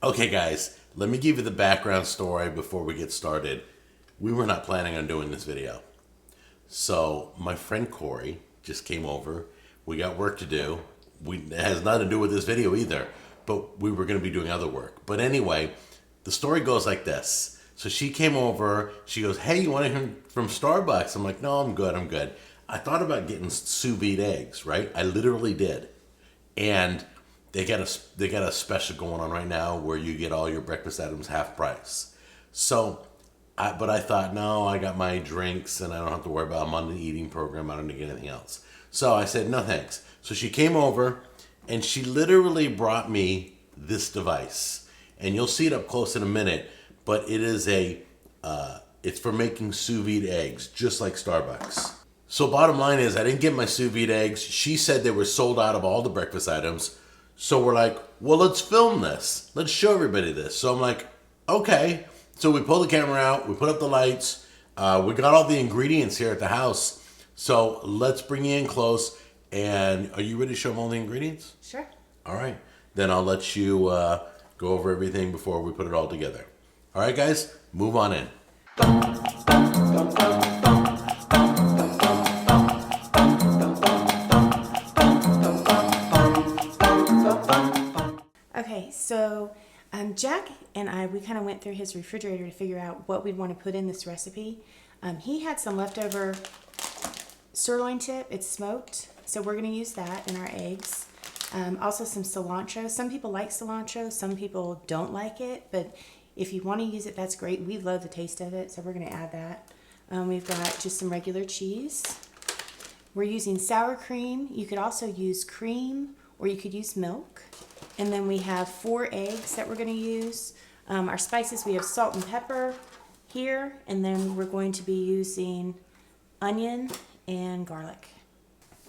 Okay, guys, let me give you the background story before we get started. We were not planning on doing this video. So my friend Corey just came over. We got work to do. It has nothing to do with this video either, but we were going to be doing other work. But anyway, the story goes like this. So she came over. She goes, "Hey, you want anything from Starbucks?" I'm like, "No, I'm good. I thought about getting sous vide eggs, right? I literally did. And they got a special going on right now where you get all your breakfast items half price. So, but I thought, no, I got my drinks and I don't have to worry about. I'm on the eating program. I don't need to get anything else. So I said, no thanks. So she came over and she literally brought me this device. And you'll see it up close in a minute, but it is it's for making sous vide eggs, just like Starbucks. So bottom line is I didn't get my sous vide eggs. She said they were sold out of all the breakfast items. So we're like, well, let's film this. Let's show everybody this. So I'm like, okay. So we pull the camera out. We put up the lights. We got all the ingredients here at the house. So let's bring you in close. And are you ready to show them all the ingredients? Sure. All right. Then I'll let you go over everything before we put it all together. All right, guys, move on in. Okay, so Jack and we kind of went through his refrigerator to figure out what we'd want to put in this recipe. He had some leftover sirloin tip. It's smoked, so we're going to use that in our eggs. Also some cilantro. Some people like cilantro, some people don't like it, but if you want to use it, that's great. We love the taste of it, so we're going to add that. We've got just some regular cheese. We're using sour cream. You could also use cream or you could use milk. And then we have 4 eggs that we're going to use. Our spices, we have salt and pepper here, and then we're going to be using onion and garlic.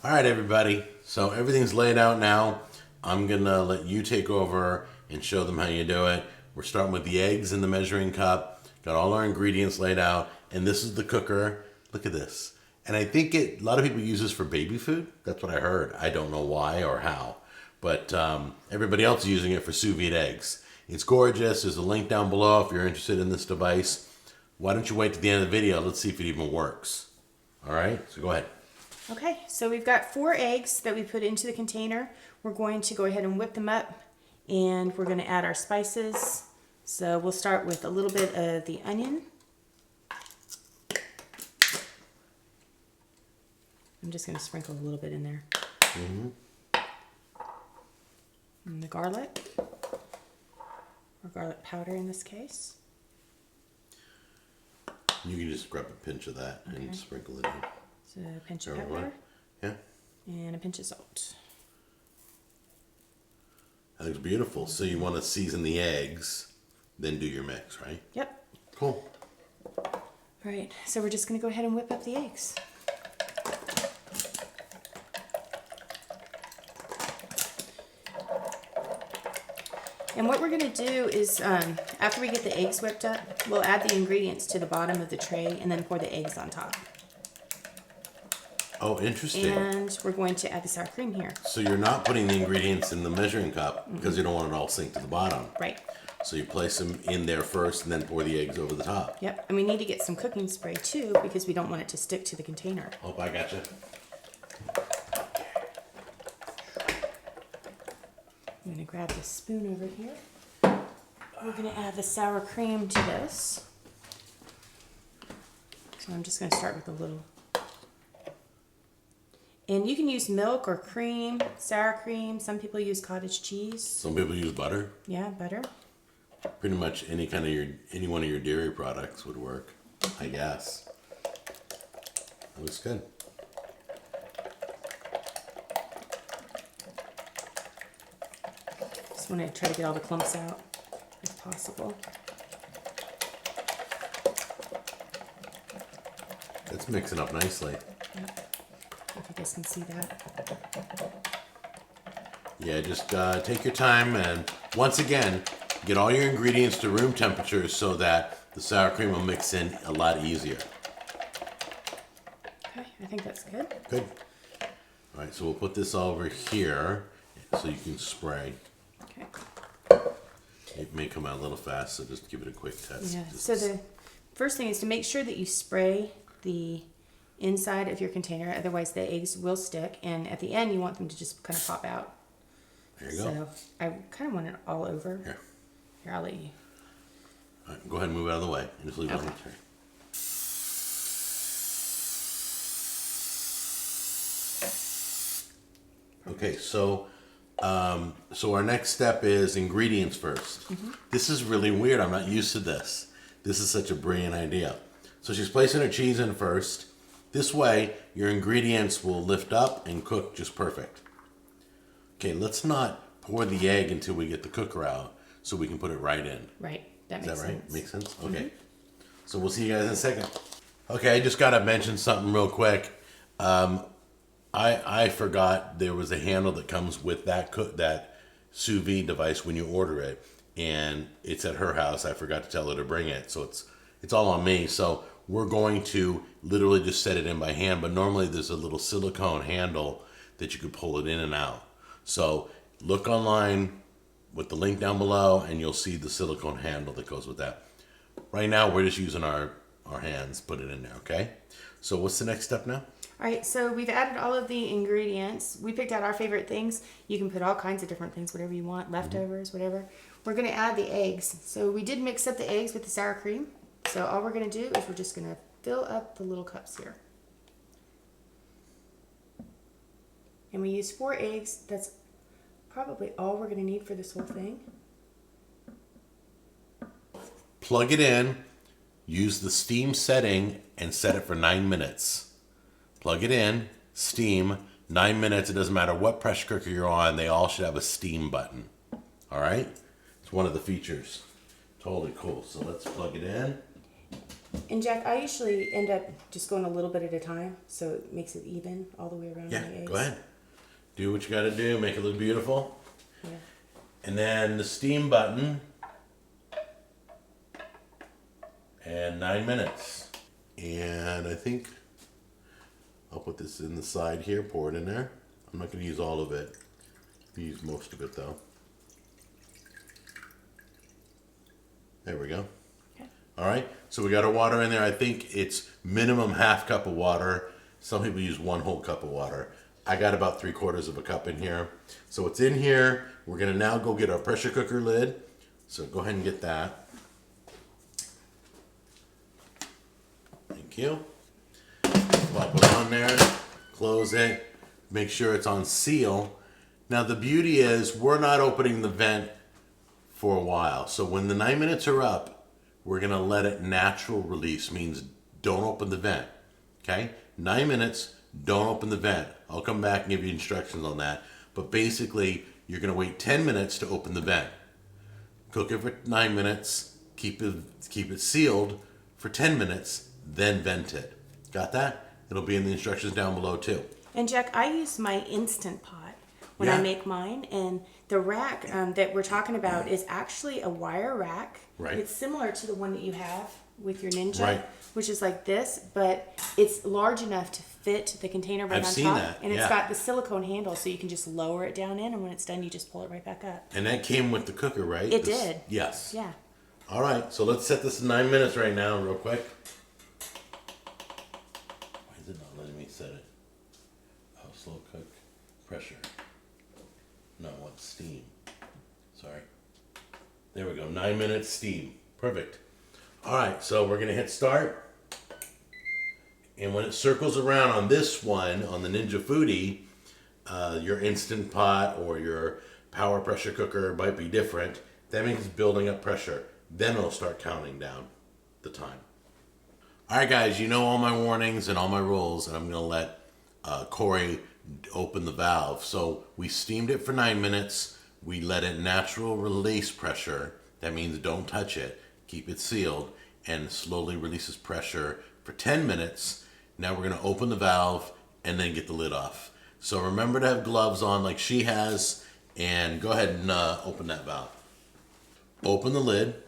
All right, everybody. So everything's laid out now. I'm going to let you take over and show them how you do it. We're starting with the eggs in the measuring cup. Got all our ingredients laid out. And this is the cooker. Look at this. And I think a lot of people use this for baby food. That's what I heard. I don't know why or how. But everybody else is using it for sous vide eggs. It's gorgeous. There's a link down below if you're interested in this device. Why don't you wait to the end of the video? Let's see if it even works. All right, so go ahead. Okay, so we've got 4 eggs that we put into the container. We're going to go ahead and whip them up, and we're going to add our spices. So we'll start with a little bit of the onion. I'm just going to sprinkle a little bit in there. Mm-hmm. And the garlic, or garlic powder in this case. You can just grab a pinch of that and sprinkle it in. So a pinch of pepper. Yeah. And a pinch of salt. That looks beautiful. So you want to season the eggs, then do your mix, right? Yep. Cool. All right, so we're just going to go ahead and whip up the eggs. And what we're going to do is, after we get the eggs whipped up, we'll add the ingredients to the bottom of the tray and then pour the eggs on top. Oh, interesting. And we're going to add the sour cream here. So you're not putting the ingredients in the measuring cup because you don't want it all sink to the bottom. Right. So you place them in there first and then pour the eggs over the top. Yep. And we need to get some cooking spray too because we don't want it to stick to the container. Oh, I gotcha. I'm going to grab this spoon over here. We're going to add the sour cream to this. So I'm just going to start with a little. And you can use milk or cream, sour cream. Some people use cottage cheese. Some people use butter. Yeah, butter. Pretty much any one of your dairy products would work, I guess. That looks good. Just want to try to get all the clumps out if possible. It's mixing up nicely. Yep. If you guys can see that. Yeah, just take your time and once again, get all your ingredients to room temperature so that the sour cream will mix in a lot easier. Okay, I think that's good. Good. All right, so we'll put this over here so you can spray. Okay. It may come out a little fast, so just give it a quick test. Yeah. Just So the first thing is to make sure that you spray the inside of your container, otherwise the eggs will stick. And at the end, you want them to just kind of pop out. there you go. So I kind of want it all over. Here. Here, I'll let you. All right, go ahead and move it out of the way. And just leave it on the Okay. tray. Okay, so our next step is ingredients first. This is really weird. I'm not used to this. This is such a brilliant idea. So she's placing her cheese in first. This way, your ingredients will lift up and cook just perfect. Okay, let's not pour the egg until we get the cooker out so we can put it right in. Right. That Is makes that right? sense. Makes sense? Okay. So we'll see you guys in a second. Okay, I just got to mention something real quick. I forgot there was a handle that comes with that sous vide device when you order it, and it's at her house. I forgot to tell her to bring it, so it's all on me. So we're going to literally just set it in by hand, but normally there's a little silicone handle that you could pull it in and out. So look online with the link down below, and you'll see the silicone handle that goes with that. Right now, we're just using our hands, put it in there, okay? So what's the next step now? All right, so we've added all of the ingredients. We picked out our favorite things. You can put all kinds of different things, whatever you want, leftovers, whatever. We're going to add the eggs. So we did mix up the eggs with the sour cream. So all we're going to do is we're just going to fill up the little cups here. And we use 4 eggs. That's probably all we're going to need for this whole thing. Plug it in, use the steam setting, and set it for 9 minutes. Plug it in, steam, 9 minutes. It doesn't matter what pressure cooker you're on, they all should have a steam button. All right? It's one of the features. Totally cool. So let's plug it in. And Jack, I usually end up just going a little bit at a time, so it makes it even all the way around Yeah, the eggs. go ahead. Do what you got to do. Make it look beautiful. Yeah. And then the steam button. And 9 minutes. And I think I'll put this in the side here, pour it in there. I'm not going to use all of it. I'll use most of it though. There we go. Okay. All right, so we got our water in there. I think it's minimum ½ cup of water. Some people use 1 whole cup of water. I got about 3/4 of a cup in here. So it's in here. We're gonna now go get our pressure cooker lid. So go ahead and get that. Thank you. Pop it on there, close it, make sure it's on seal. Now the beauty is we're not opening the vent for a while. So when the 9 minutes are up, we're gonna let it natural release, means don't open the vent, okay? 9 minutes, don't open the vent. I'll come back and give you instructions on that. But basically, you're gonna wait 10 minutes to open the vent. Cook it for 9 minutes, keep it sealed for 10 minutes, then vent it. Got that? It'll be in the instructions down below too. And Jack, I use my Instant Pot when I Yeah. make mine, and the rack that we're talking about is actually a wire rack. Right. It's similar to the one that you have with your Ninja, Right. which is like this, but it's large enough to fit the container right I've on seen top, that, and it's yeah. got the silicone handle, so you can just lower it down in, and when it's done, you just pull it right back up. And that came with the cooker, right? It did. Yes. Yeah. All right, so let's set this to 9 minutes right now, real quick. Why is it not letting me set it? Oh, slow cook, pressure. No, I want steam. Sorry. There we go, 9 minutes steam. Perfect. All right, so we're gonna hit start. And when it circles around on this one, on the Ninja Foodie, your Instant Pot or your power pressure cooker might be different. That means it's building up pressure. Then it'll start counting down the time. All right, guys, you know all my warnings and all my rules, and I'm gonna let Corey open the valve. So we steamed it for 9 minutes. We let it natural release pressure. That means don't touch it. Keep it sealed, and slowly releases pressure for 10 minutes. Now we're gonna open the valve and then get the lid off. So remember to have gloves on like she has, and go ahead and open that valve. Open the lid.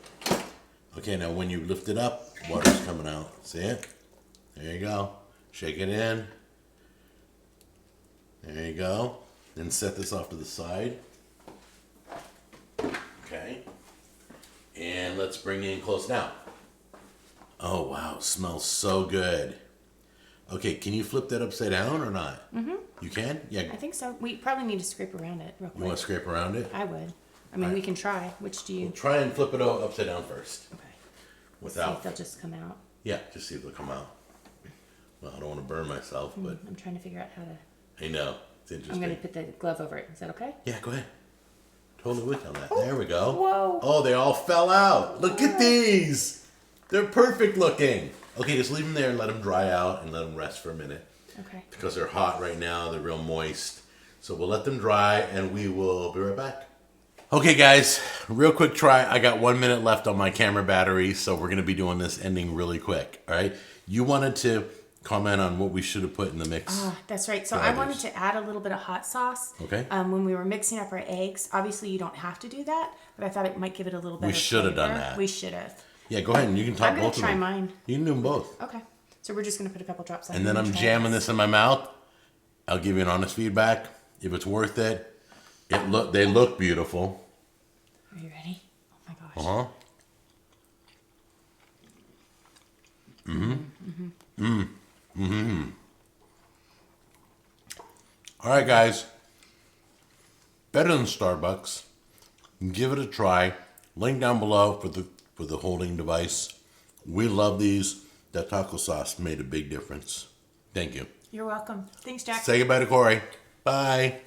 Okay, now when you lift it up, water's coming out. See it? There you go. Shake it in. There you go. Then set this off to the side. Okay. let's bring it in close now. Oh, wow. Smells so good. Okay, can you flip that upside down or not? Mm-hmm. You can? Yeah. I think so. We probably need to scrape around it real quick. You want to scrape around it? I would. I mean, we can try. Which do you... We'll try and flip it upside down first. Okay. See Without... if they'll just come out. Yeah, just see if they'll come out. Well, I don't want to burn myself, but... I'm trying to figure out how to... I know. It's interesting. I'm going to put the glove over it. Is that okay? Yeah, go ahead. Totally with you on that. There we go. Whoa. Oh, they all fell out. Look at these. They're perfect looking. Okay, just leave them there and let them dry out and let them rest for a minute. Okay. Because they're hot right now. They're real moist. So we'll let them dry and we will be right back. Okay, guys. Real quick try. I got 1 minute left on my camera battery, so we're going to be doing this ending really quick. All right? You wanted to comment on what we should have put in the mix. That's right. So I wanted to add a little bit of hot sauce. Okay. When we were mixing up our eggs, obviously you don't have to do that, but I thought it might give it a little better. We should have done that. We should have. Yeah, go ahead and you can top I'm both gonna of them. try mine. You can do them both. Okay. So we're just gonna put a couple drops on. And then I'm jamming this in my mouth. I'll give you an honest feedback. If it's worth it, they look beautiful. Are you ready? Oh my gosh. Uh-huh. Mm-hmm. Mm-hmm. Mm-hmm. All right, guys. Better than Starbucks. Give it a try. Link down below for the holding device. We love these. That taco sauce made a big difference. Thank you. You're welcome. Thanks, Jack. Say goodbye to Corey. Bye.